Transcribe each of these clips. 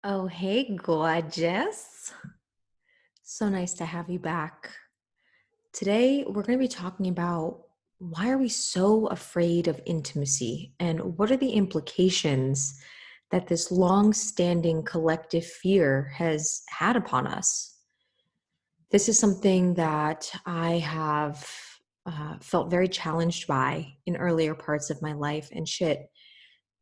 Oh, hey, gorgeous. So nice to have you back. Today, we're going to be talking about why are we so afraid of intimacy and what are the implications that this long-standing collective fear has had upon us. This is something that I have felt very challenged by in earlier parts of my life, and shit,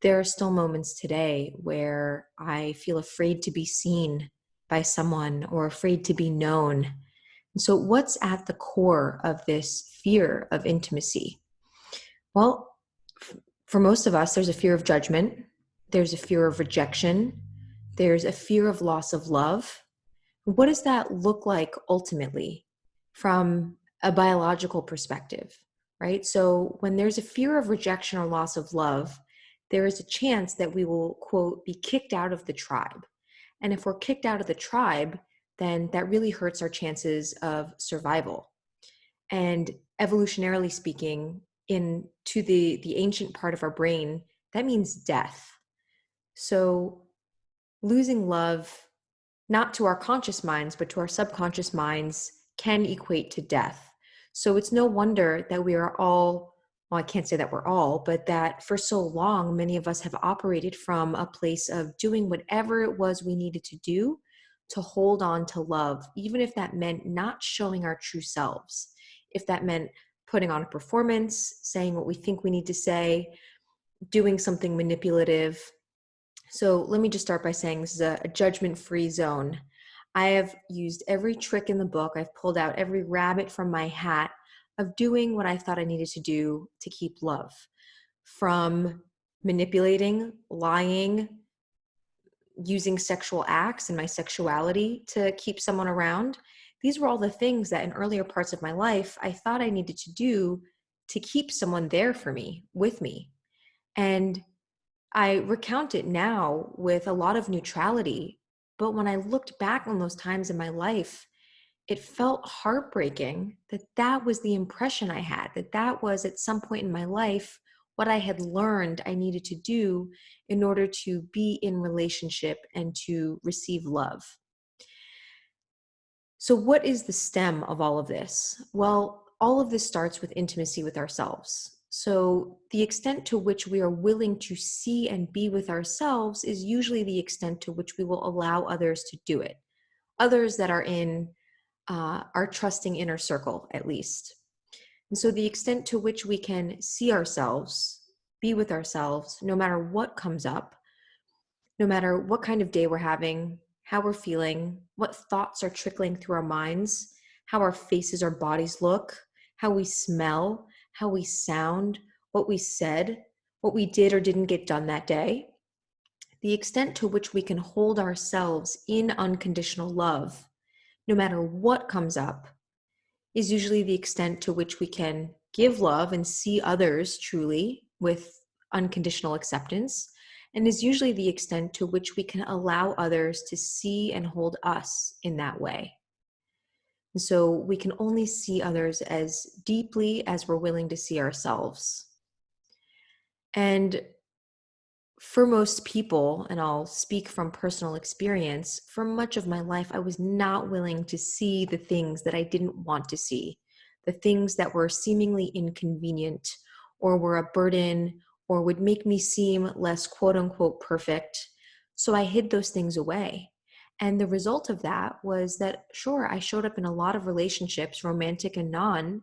there are still moments today where I feel afraid to be seen by someone or afraid to be known. And so, what's at the core of this fear of intimacy? Well, for most of us, there's a fear of judgment, there's a fear of rejection, there's a fear of loss of love. What does that look like ultimately from a biological perspective, right? So, when there's a fear of rejection or loss of love, there is a chance that we will, quote, be kicked out of the tribe. And if we're kicked out of the tribe, then that really hurts our chances of survival. And evolutionarily speaking, into the ancient part of our brain, that means death. So losing love, not to our conscious minds, but to our subconscious minds, can equate to death. So it's no wonder that we are all, well, I can't say that we're all, but that for so long, many of us have operated from a place of doing whatever it was we needed to do to hold on to love, even if that meant not showing our true selves, if that meant putting on a performance, saying what we think we need to say, doing something manipulative. So let me just start by saying this is a judgment-free zone. I have used every trick in the book. I've pulled out every rabbit from my hat of doing what I thought I needed to do to keep love. From manipulating, lying, using sexual acts and my sexuality to keep someone around. These were all the things that in earlier parts of my life I thought I needed to do to keep someone there for me, with me. And I recount it now with a lot of neutrality. But when I looked back on those times in my life, it felt heartbreaking that that was the impression I had, that that was at some point in my life what I had learned I needed to do in order to be in relationship and to receive love. So, what is the stem of all of this? Well, all of this starts with intimacy with ourselves. So, the extent to which we are willing to see and be with ourselves is usually the extent to which we will allow others to do it. Others that are in our trusting inner circle, at least. And so, the extent to which we can see ourselves, be with ourselves, no matter what comes up, no matter what kind of day we're having, how we're feeling, what thoughts are trickling through our minds, how our faces or bodies look, how we smell, how we sound, what we said, what we did or didn't get done that day. The extent to which we can hold ourselves in unconditional love, no matter what comes up, is usually the extent to which we can give love and see others truly with unconditional acceptance, and is usually the extent to which we can allow others to see and hold us in that way. And so we can only see others as deeply as we're willing to see ourselves. And for most people, and I'll speak from personal experience, for much of my life, I was not willing to see the things that I didn't want to see, the things that were seemingly inconvenient or were a burden or would make me seem less quote unquote perfect. So I hid those things away. And the result of that was that, sure, I showed up in a lot of relationships, romantic and non,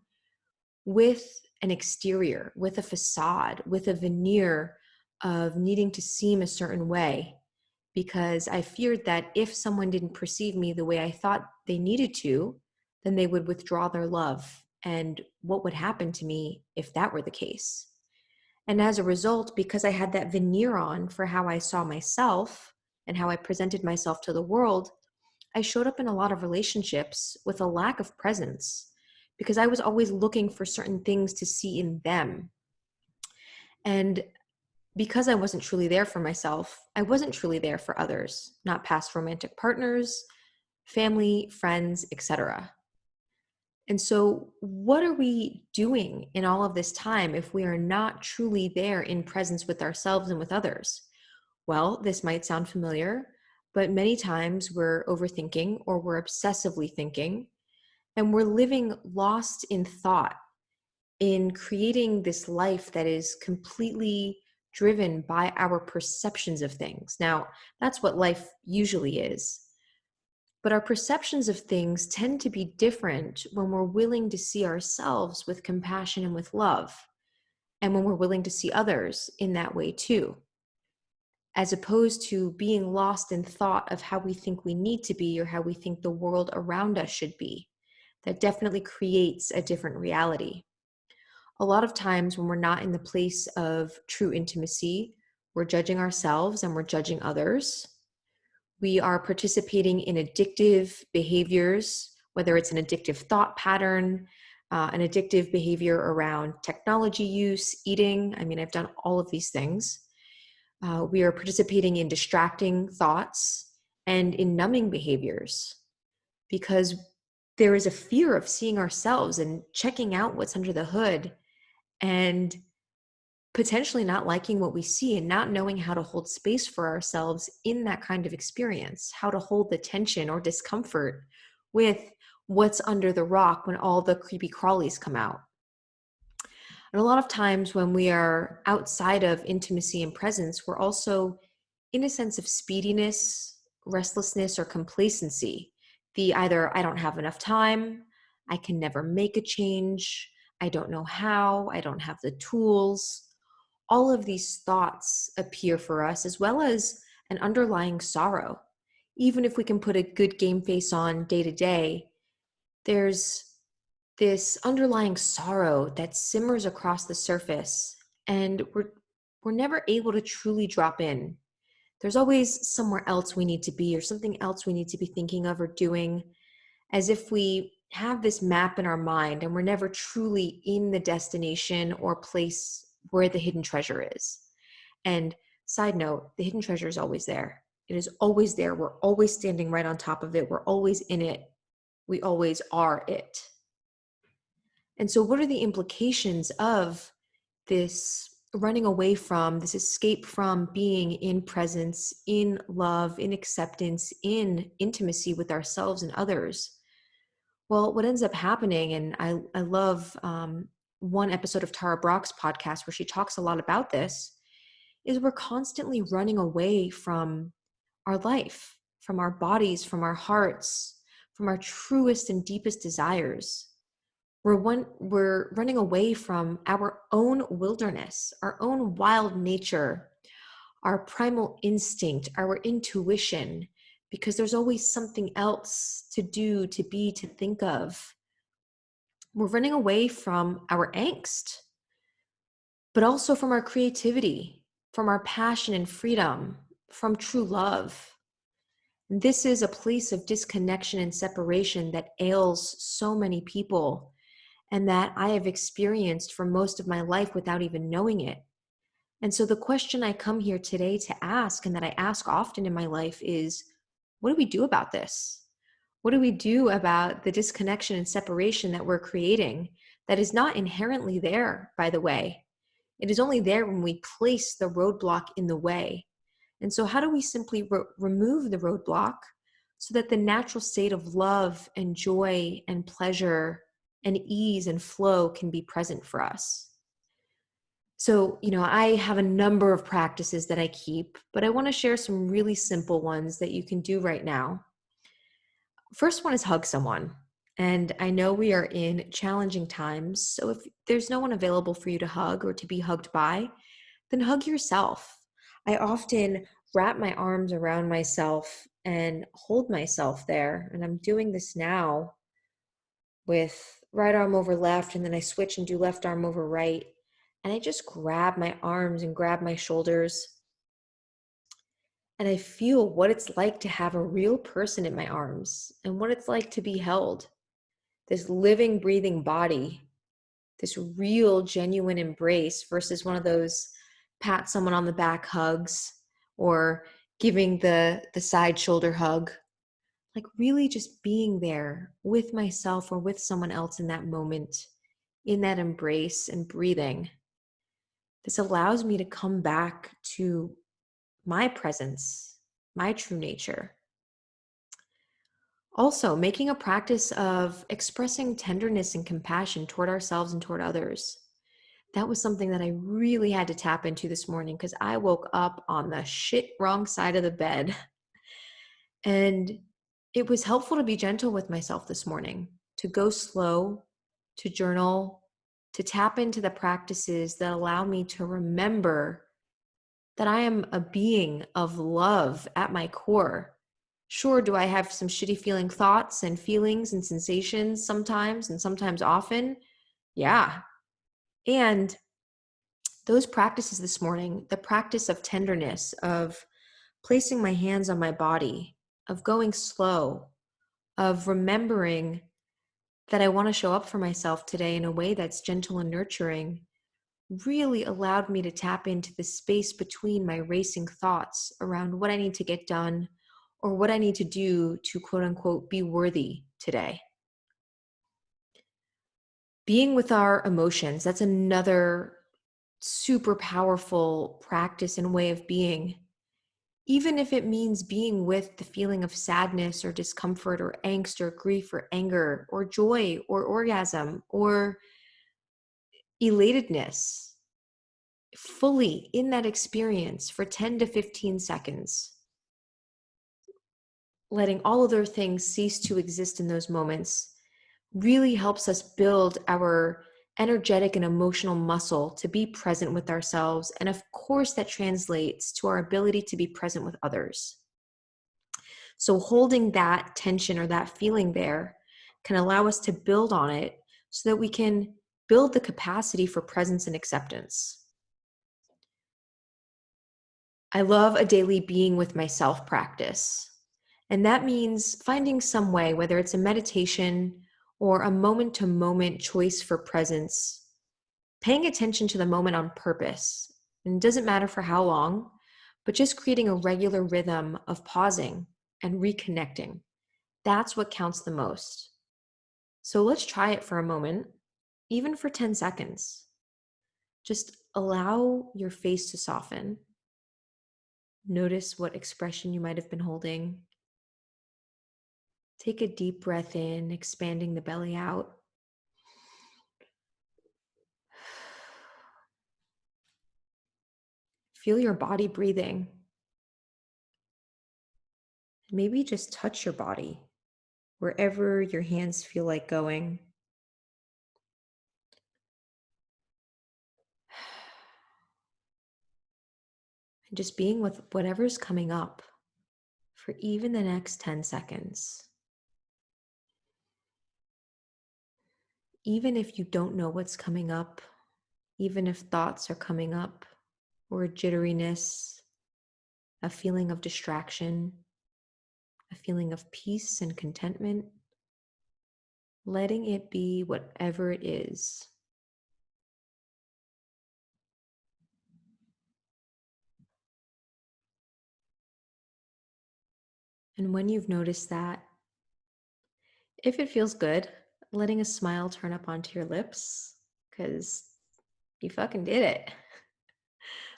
with an exterior, with a facade, with a veneer of needing to seem a certain way, because I feared that if someone didn't perceive me the way I thought they needed to, then they would withdraw their love. And what would happen to me if that were the case? And as a result, because I had that veneer on for how I saw myself and how I presented myself to the world, I showed up in a lot of relationships with a lack of presence because I was always looking for certain things to see in them. And because I wasn't truly there for myself, I wasn't truly there for others, not past romantic partners, family, friends, etc. And so, what are we doing in all of this time if we are not truly there in presence with ourselves and with others? Well, this might sound familiar. But many times we're overthinking or we're obsessively thinking, and we're living lost in thought, in creating this life that is completely driven by our perceptions of things. Now, that's what life usually is. But our perceptions of things tend to be different when we're willing to see ourselves with compassion and with love, and when we're willing to see others in that way too, as opposed to being lost in thought of how we think we need to be or how we think the world around us should be. That definitely creates a different reality. A lot of times when we're not in the place of true intimacy, we're judging ourselves and we're judging others. We are participating in addictive behaviors, whether it's an addictive thought pattern, an addictive behavior around technology use, eating. I mean, I've done all of these things. We are participating in distracting thoughts and in numbing behaviors because there is a fear of seeing ourselves and checking out what's under the hood and potentially not liking what we see and not knowing how to hold space for ourselves in that kind of experience, how to hold the tension or discomfort with what's under the rock when all the creepy crawlies come out. And a lot of times when we are outside of intimacy and presence, we're also in a sense of speediness, restlessness, or complacency. The either I don't have enough time, I can never make a change, I don't know how, I don't have the tools. All of these thoughts appear for us, as well as an underlying sorrow. Even if we can put a good game face on day to day, there's this underlying sorrow that simmers across the surface, and we're never able to truly drop in. There's always somewhere else we need to be or something else we need to be thinking of or doing, as if we have this map in our mind and we're never truly in the destination or place where the hidden treasure is. And side note, the hidden treasure is always there. It is always there. We're always standing right on top of it. We're always in it. We always are it. And so, what are the implications of this running away from, this escape from being in presence, in love, in acceptance, in intimacy with ourselves and others? Well, what ends up happening, and I love one episode of Tara Brach's podcast where she talks a lot about this, is we're constantly running away from our life, from our bodies, from our hearts, from our truest and deepest desires. We're running away from our own wilderness, our own wild nature, our primal instinct, our intuition, because there's always something else to do, to be, to think of. We're running away from our angst, but also from our creativity, from our passion and freedom, from true love. This is a place of disconnection and separation that ails so many people, and that I have experienced for most of my life without even knowing it. And so the question I come here today to ask, and that I ask often in my life, is what do we do about this? What do we do about the disconnection and separation that we're creating that is not inherently there, by the way? It is only there when we place the roadblock in the way. And so how do we simply remove the roadblock so that the natural state of love and joy and pleasure and ease and flow can be present for us? So, I have a number of practices that I keep, but I want to share some really simple ones that you can do right now. First one is hug someone. And I know we are in challenging times. So if there's no one available for you to hug or to be hugged by, then hug yourself. I often wrap my arms around myself and hold myself there. And I'm doing this now with right arm over left, and then I switch and do left arm over right. And I just grab my arms and grab my shoulders. And I feel what it's like to have a real person in my arms and what it's like to be held. This living, breathing body, this real, genuine embrace versus one of those pat someone on the back hugs or giving the side shoulder hug. Like really just being there with myself or with someone else in that moment, in that embrace and breathing. This allows me to come back to my presence, my true nature. Also, making a practice of expressing tenderness and compassion toward ourselves and toward others. That was something that I really had to tap into this morning because I woke up on the shit wrong side of the bed. And it was helpful to be gentle with myself this morning, to go slow, to journal, to tap into the practices that allow me to remember that I am a being of love at my core. Sure, do I have some shitty feeling thoughts and feelings and sensations sometimes and sometimes often? Yeah. And those practices this morning, the practice of tenderness, of placing my hands on my body, of going slow, of remembering that I want to show up for myself today in a way that's gentle and nurturing, really allowed me to tap into the space between my racing thoughts around what I need to get done or what I need to do to quote unquote be worthy today. Being with our emotions, that's another super powerful practice and way of being. Even if it means being with the feeling of sadness or discomfort or angst or grief or anger or joy or orgasm or elatedness, fully in that experience for 10 to 15 seconds, letting all other things cease to exist in those moments really helps us build our energetic and emotional muscle to be present with ourselves. And of course, that translates to our ability to be present with others. So holding that tension or that feeling there can allow us to build on it so that we can build the capacity for presence and acceptance. I love a daily being with myself practice. And that means finding some way, whether it's a meditation or a moment to moment choice for presence, paying attention to the moment on purpose. And it doesn't matter for how long, but just creating a regular rhythm of pausing and reconnecting. That's what counts the most. So let's try it for a moment, even for 10 seconds. Just allow your face to soften. Notice what expression you might have been holding. Take a deep breath in, expanding the belly out. Feel your body breathing. Maybe just touch your body wherever your hands feel like going. And just being with whatever's coming up for even the next 10 seconds. Even if you don't know what's coming up, even if thoughts are coming up, or jitteriness, a feeling of distraction, a feeling of peace and contentment, letting it be whatever it is. And when you've noticed that, if it feels good, letting a smile turn up onto your lips, because you fucking did it.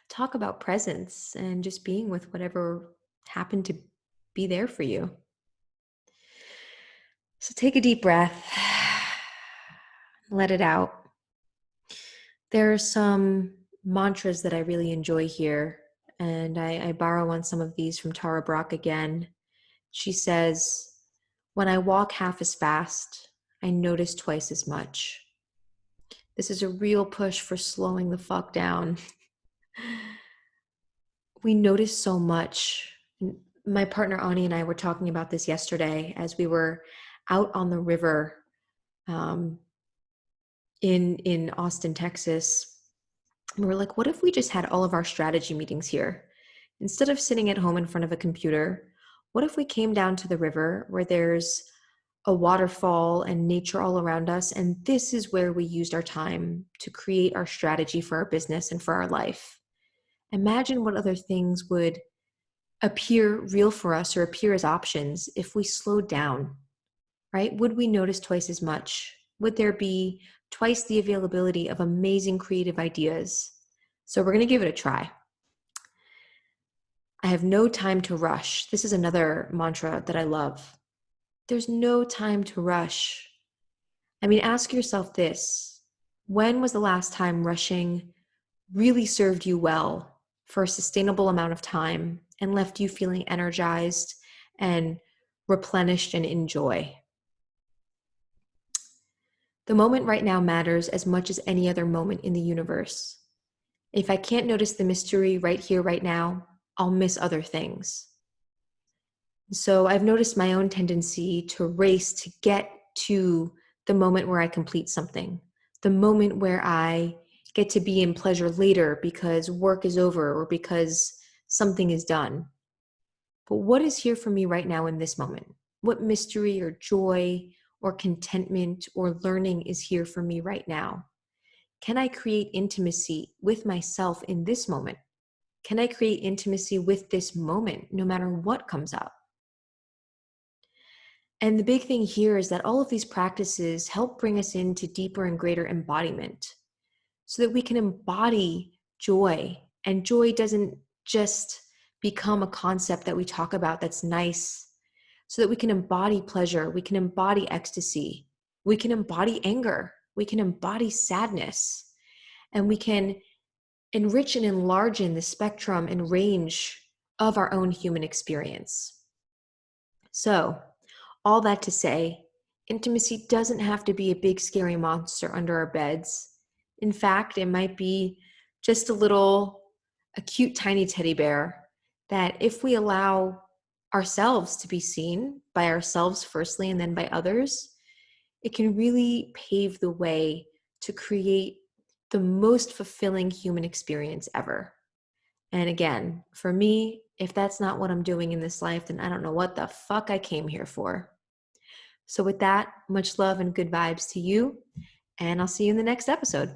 Talk about presence and just being with whatever happened to be there for you. So take a deep breath, let it out. There are some mantras that I really enjoy here, and I borrow on some of these from Tara Brach again. She says, "When I walk half as fast, I notice twice as much." This is a real push for slowing the fuck down. We notice so much. My partner Ani and I were talking about this yesterday as we were out on the river in Austin, Texas. We were like, what if we just had all of our strategy meetings here? Instead of sitting at home in front of a computer, what if we came down to the river where there's a waterfall and nature all around us, and this is where we used our time to create our strategy for our business and for our life? Imagine what other things would appear real for us or appear as options if we slowed down, right? Would we notice twice as much? Would there be twice the availability of amazing creative ideas? So we're going to give it a try. I have no time to rush. This is another mantra that I love. There's no time to rush. I mean, ask yourself this. When was the last time rushing really served you well for a sustainable amount of time and left you feeling energized and replenished and in joy? The moment right now matters as much as any other moment in the universe. If I can't notice the mystery right here, right now, I'll miss other things. So I've noticed my own tendency to race to get to the moment where I complete something, the moment where I get to be in pleasure later because work is over or because something is done. But what is here for me right now in this moment? What mystery or joy or contentment or learning is here for me right now? Can I create intimacy with myself in this moment? Can I create intimacy with this moment no matter what comes up? And the big thing here is that all of these practices help bring us into deeper and greater embodiment so that we can embody joy. And joy doesn't just become a concept that we talk about that's nice, so that we can embody pleasure, we can embody ecstasy, we can embody anger, we can embody sadness, and we can enrich and enlarge in the spectrum and range of our own human experience. So, all that to say, intimacy doesn't have to be a big scary monster under our beds. In fact, it might be just a cute tiny teddy bear that if we allow ourselves to be seen by ourselves firstly and then by others, it can really pave the way to create the most fulfilling human experience ever. And again, for me, if that's not what I'm doing in this life, then I don't know what the fuck I came here for. So with that, much love and good vibes to you, and I'll see you in the next episode.